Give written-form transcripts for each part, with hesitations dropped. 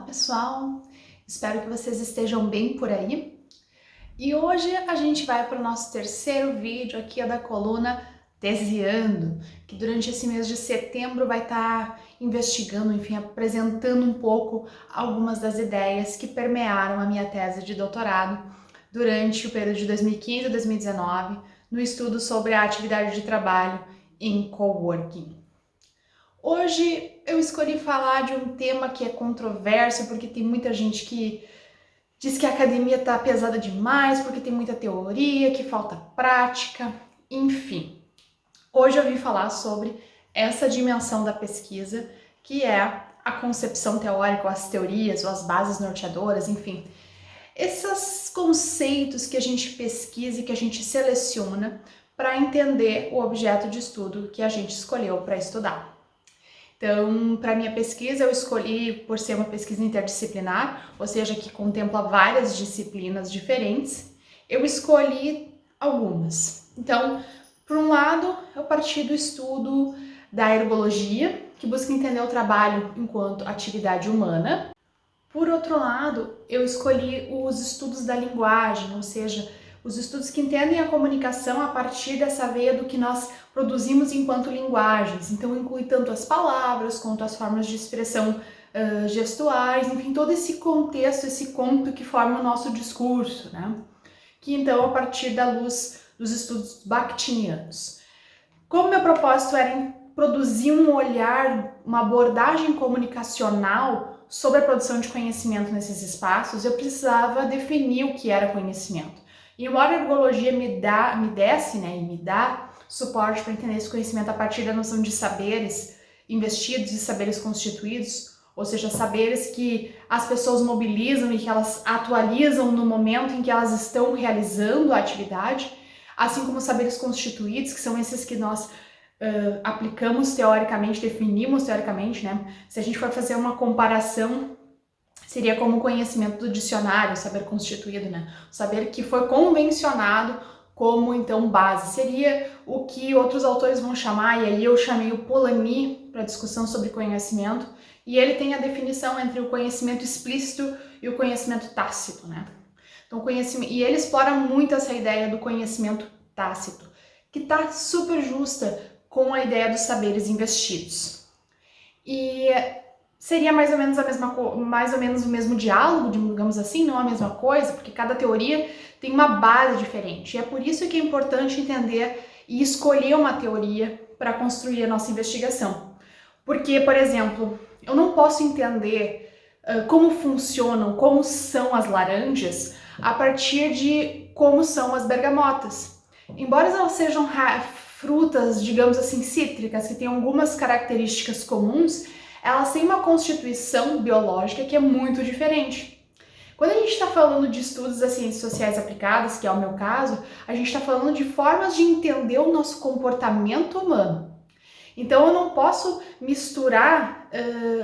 pessoal, espero que vocês estejam bem por aí. E hoje a gente vai para o nosso terceiro vídeo aqui da coluna Tesiando, que durante esse mês de setembro vai estar investigando, enfim, apresentando um pouco algumas das ideias que permearam a minha tese de doutorado durante o período de 2015 a 2019, no estudo sobre a atividade de trabalho em coworking. Hoje eu escolhi falar de um tema que é controverso, porque tem muita gente que diz que a academia está pesada demais, porque tem muita teoria, que falta prática, enfim. Hoje eu vim falar sobre essa dimensão da pesquisa, que é a concepção teórica, ou as teorias, ou as bases norteadoras, enfim. Esses conceitos que a gente pesquisa e que a gente seleciona para entender o objeto de estudo que a gente escolheu para estudar. Então, para minha pesquisa, eu escolhi por ser uma pesquisa interdisciplinar, ou seja, que contempla várias disciplinas diferentes, eu escolhi algumas. Então, por um lado, eu parti do estudo da ergologia, que busca entender o trabalho enquanto atividade humana. Por outro lado, eu escolhi os estudos da linguagem, ou seja, os estudos que entendem a comunicação a partir dessa veia do que nós produzimos enquanto linguagens. Então, inclui tanto as palavras quanto as formas de expressão gestuais, enfim, todo esse contexto, esse conto que forma o nosso discurso, né? Que então, a partir da luz dos estudos bakhtinianos. Como meu propósito era produzir um olhar, uma abordagem comunicacional sobre a produção de conhecimento nesses espaços, eu precisava definir o que era conhecimento. E embora a ergologia me dá suporte para entender esse conhecimento a partir da noção de saberes investidos e saberes constituídos, ou seja, saberes que as pessoas mobilizam e que elas atualizam no momento em que elas estão realizando a atividade, assim como saberes constituídos, que são esses que nós aplicamos teoricamente, definimos teoricamente, né? Se a gente for fazer uma comparação, seria como o conhecimento do dicionário, o saber constituído, né? O saber que foi convencionado como, então, base. Seria o que outros autores vão chamar, e aí eu chamei o Polanyi para discussão sobre conhecimento, e ele tem a definição entre o conhecimento explícito e o conhecimento tácito, né? Então, conhecimento, e ele explora muito essa ideia do conhecimento tácito, que está super justa com a ideia dos saberes investidos. E seria mais ou menos o mesmo diálogo, digamos assim, não a mesma coisa, porque cada teoria tem uma base diferente. E é por isso que é importante entender e escolher uma teoria para construir a nossa investigação. Porque, por exemplo, eu não posso entender como funcionam, como são as laranjas, a partir de como são as bergamotas. Embora elas sejam frutas, digamos assim, cítricas, que têm algumas características comuns, elas têm uma constituição biológica que é muito diferente. Quando a gente está falando de estudos das ciências sociais aplicadas, que é o meu caso, a gente está falando de formas de entender o nosso comportamento humano. Então eu não posso misturar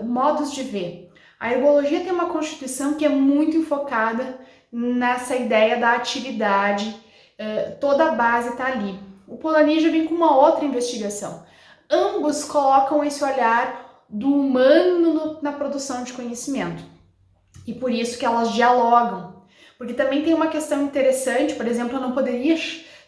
modos de ver. A ergologia tem uma constituição que é muito enfocada nessa ideia da atividade, toda a base está ali. O Polanyi já vem com uma outra investigação. Ambos colocam esse olhar do humano na produção de conhecimento. E por isso que elas dialogam. Porque também tem uma questão interessante, por exemplo, eu não poderia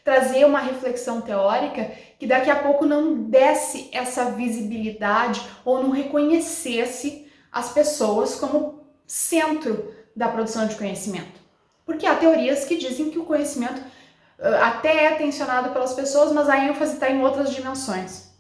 trazer uma reflexão teórica que daqui a pouco não desse essa visibilidade ou não reconhecesse as pessoas como centro da produção de conhecimento. Porque há teorias que dizem que o conhecimento até é tensionado pelas pessoas, mas a ênfase está em outras dimensões.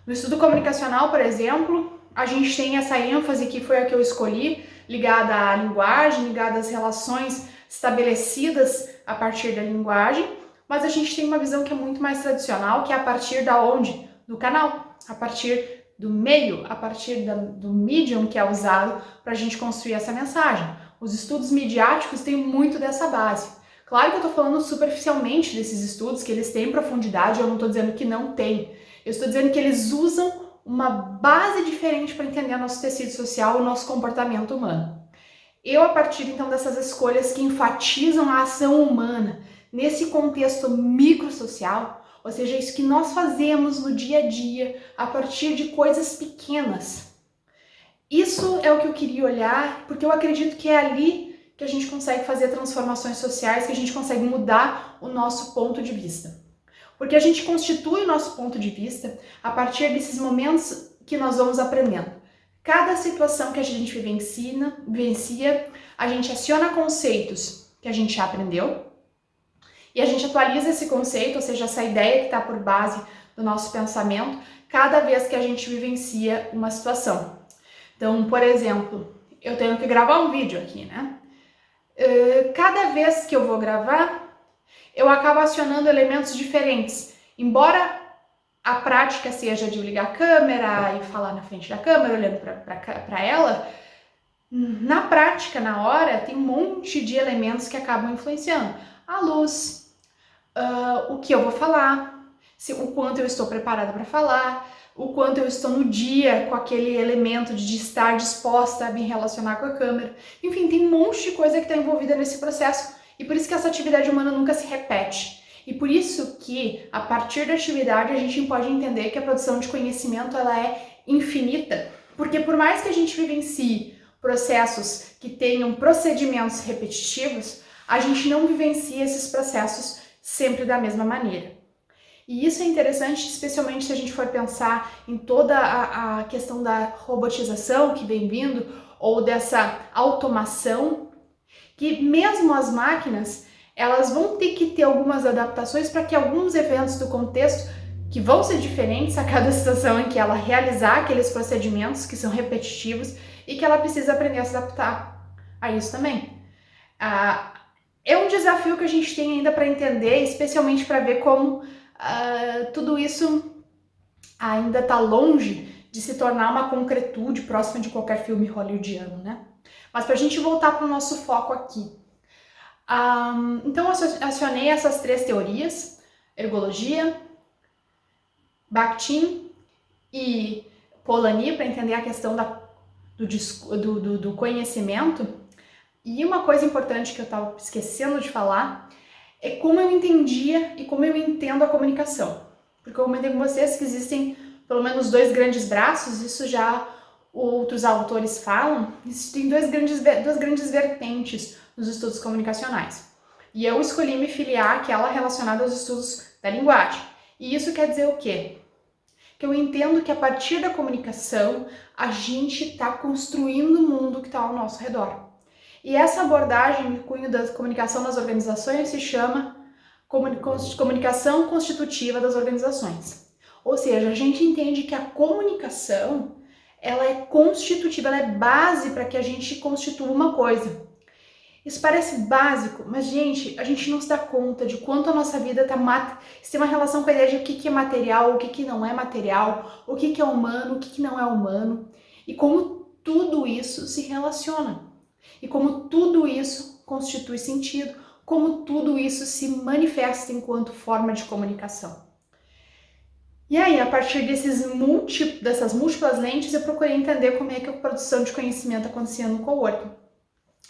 No estudo comunicacional, por exemplo, a gente tem essa ênfase que foi a que eu escolhi, ligada à linguagem, ligada às relações estabelecidas a partir da linguagem, mas a gente tem uma visão que é muito mais tradicional, que é a partir da onde? Do canal, a partir do meio, a partir do medium que é usado para a gente construir essa mensagem. Os estudos midiáticos têm muito dessa base. Claro que eu estou falando superficialmente desses estudos, que eles têm profundidade, eu não estou dizendo que não tem. Eu estou dizendo que eles usam uma base diferente para entender nosso tecido social e o nosso comportamento humano. Eu, a partir então dessas escolhas que enfatizam a ação humana nesse contexto microsocial, ou seja, isso que nós fazemos no dia a dia a partir de coisas pequenas, Isso é o que eu queria olhar, porque eu acredito que é ali que a gente consegue fazer transformações sociais, que a gente consegue mudar o nosso ponto de vista. Porque a gente constitui o nosso ponto de vista a partir desses momentos que nós vamos aprendendo. Cada situação que a gente vivencia, a gente aciona conceitos que a gente já aprendeu e a gente atualiza esse conceito, ou seja, essa ideia que está por base do nosso pensamento, cada vez que a gente vivencia uma situação. Então, por exemplo, eu tenho que gravar um vídeo aqui, né? Cada vez que eu vou gravar, eu acabo acionando elementos diferentes. Embora a prática seja de ligar a câmera e falar na frente da câmera, olhando para ela, na prática, na hora, tem um monte de elementos que acabam influenciando. A luz, o que eu vou falar, o quanto eu estou preparada para falar, o quanto eu estou no dia com aquele elemento de estar disposta a me relacionar com a câmera. Enfim, tem um monte de coisa que está envolvida nesse processo e por isso que essa atividade humana nunca se repete. E por isso que, a partir da atividade, a gente pode entender que a produção de conhecimento ela é infinita. Porque por mais que a gente vivencie processos que tenham procedimentos repetitivos, a gente não vivencia esses processos sempre da mesma maneira. E isso é interessante, especialmente se a gente for pensar em toda a questão da robotização que vem vindo, ou dessa automação, que mesmo as máquinas, elas vão ter que ter algumas adaptações para que alguns eventos do contexto, que vão ser diferentes a cada situação em que ela realizar aqueles procedimentos que são repetitivos e que ela precisa aprender a se adaptar a isso também. É um desafio que a gente tem ainda para entender, especialmente para ver como tudo isso ainda está longe de se tornar uma concretude próxima de qualquer filme hollywoodiano, né? Mas para a gente voltar para o nosso foco aqui. Então eu acionei essas 3 teorias, ergologia, Bakhtin e Polanyi, para entender a questão do conhecimento. E uma coisa importante que eu estava esquecendo de falar é como eu entendia e como eu entendo a comunicação. Porque eu comentei com vocês que existem pelo menos 2 grandes braços, isso já outros autores falam, existem duas grandes vertentes nos estudos comunicacionais. E eu escolhi me filiar àquela relacionada aos estudos da linguagem. E isso quer dizer o quê? Que eu entendo que a partir da comunicação, a gente está construindo o mundo que está ao nosso redor. E essa abordagem, o cunho da comunicação nas organizações, se chama comunicação constitutiva das organizações. Ou seja, a gente entende que a comunicação, ela é constitutiva, ela é base para que a gente constitua uma coisa. Isso parece básico, mas gente, a gente não se dá conta de quanto a nossa vida tem uma relação com a ideia de o que é material, o que não é material, o que é humano, o que não é humano, e como tudo isso se relaciona, e como tudo isso constitui sentido, como tudo isso se manifesta enquanto forma de comunicação. E aí, a partir dessas múltiplas lentes, eu procurei entender como é que a produção de conhecimento acontecia no coworking.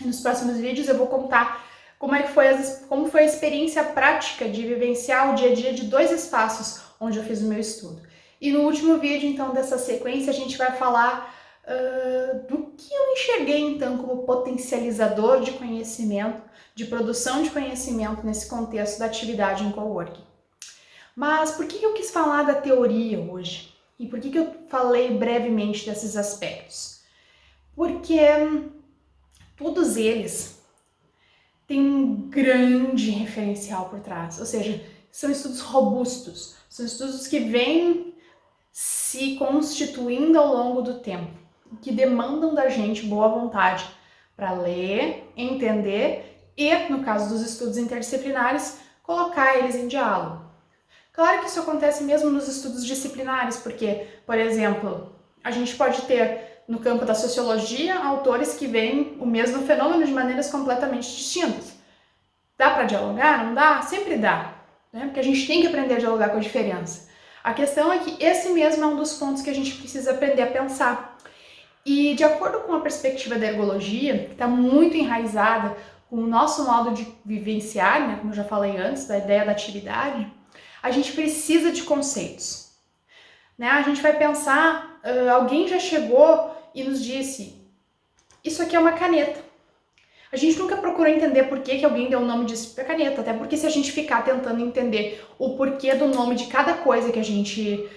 E nos próximos vídeos eu vou contar como foi a experiência prática de vivenciar o dia a dia de 2 espaços onde eu fiz o meu estudo. E no último vídeo, então, dessa sequência, a gente vai falar do que eu enxerguei, então, como potencializador de conhecimento, de produção de conhecimento nesse contexto da atividade em coworking. Mas por que eu quis falar da teoria hoje? E por que eu falei brevemente desses aspectos? Porque todos eles têm um grande referencial por trás, ou seja, são estudos robustos, são estudos que vêm se constituindo ao longo do tempo, que demandam da gente boa vontade para ler, entender e, no caso dos estudos interdisciplinares, colocar eles em diálogo. Claro que isso acontece mesmo nos estudos disciplinares, porque, por exemplo, a gente pode ter no campo da sociologia autores que veem o mesmo fenômeno de maneiras completamente distintas. Dá para dialogar? Não dá? Sempre dá, né? Porque a gente tem que aprender a dialogar com a diferença. A questão é que esse mesmo é um dos pontos que a gente precisa aprender a pensar. E de acordo com a perspectiva da ergologia, que está muito enraizada com o nosso modo de vivenciar, né, como eu já falei antes, da ideia da atividade, a gente precisa de conceitos. Né? A gente vai pensar, alguém já chegou e nos disse: isso aqui é uma caneta. A gente nunca procurou entender por que alguém deu o nome disso para caneta, até porque se a gente ficar tentando entender o porquê do nome de cada coisa que a gente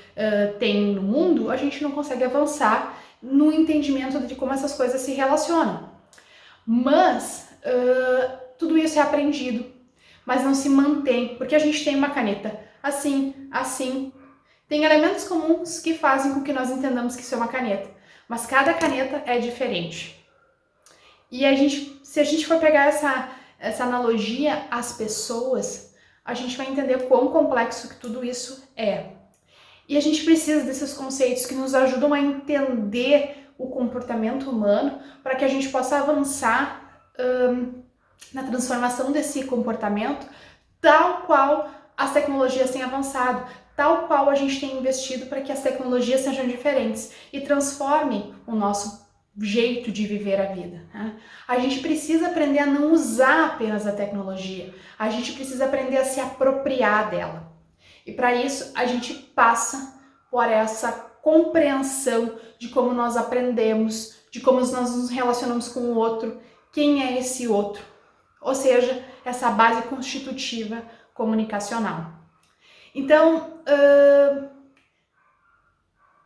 tem no mundo, a gente não consegue avançar no entendimento de como essas coisas se relacionam. Mas tudo isso é aprendido, mas não se mantém, porque a gente tem uma caneta assim, assim. Tem elementos comuns que fazem com que nós entendamos que isso é uma caneta, mas cada caneta é diferente. E se a gente for pegar essa analogia às pessoas, a gente vai entender quão complexo que tudo isso é. E a gente precisa desses conceitos que nos ajudam a entender o comportamento humano para que a gente possa avançar na transformação desse comportamento, tal qual as tecnologias têm avançado, tal qual a gente tem investido para que as tecnologias sejam diferentes e transformem o nosso jeito de viver a vida. Né? A gente precisa aprender a não usar apenas a tecnologia, a gente precisa aprender a se apropriar dela. E para isso a gente passa por essa compreensão de como nós aprendemos, de como nós nos relacionamos com o outro, quem é esse outro, ou seja, essa base constitutiva comunicacional. Então,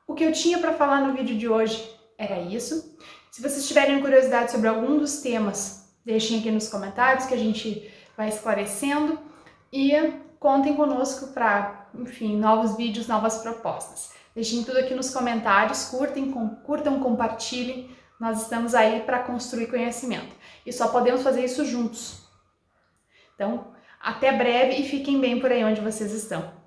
o que eu tinha para falar no vídeo de hoje era isso. Se vocês tiverem curiosidade sobre algum dos temas, deixem aqui nos comentários que a gente vai esclarecendo e contem conosco para, enfim, novos vídeos, novas propostas. Deixem tudo aqui nos comentários, curtam, compartilhem. Nós estamos aí para construir conhecimento e só podemos fazer isso juntos. Então, até breve e fiquem bem por aí onde vocês estão.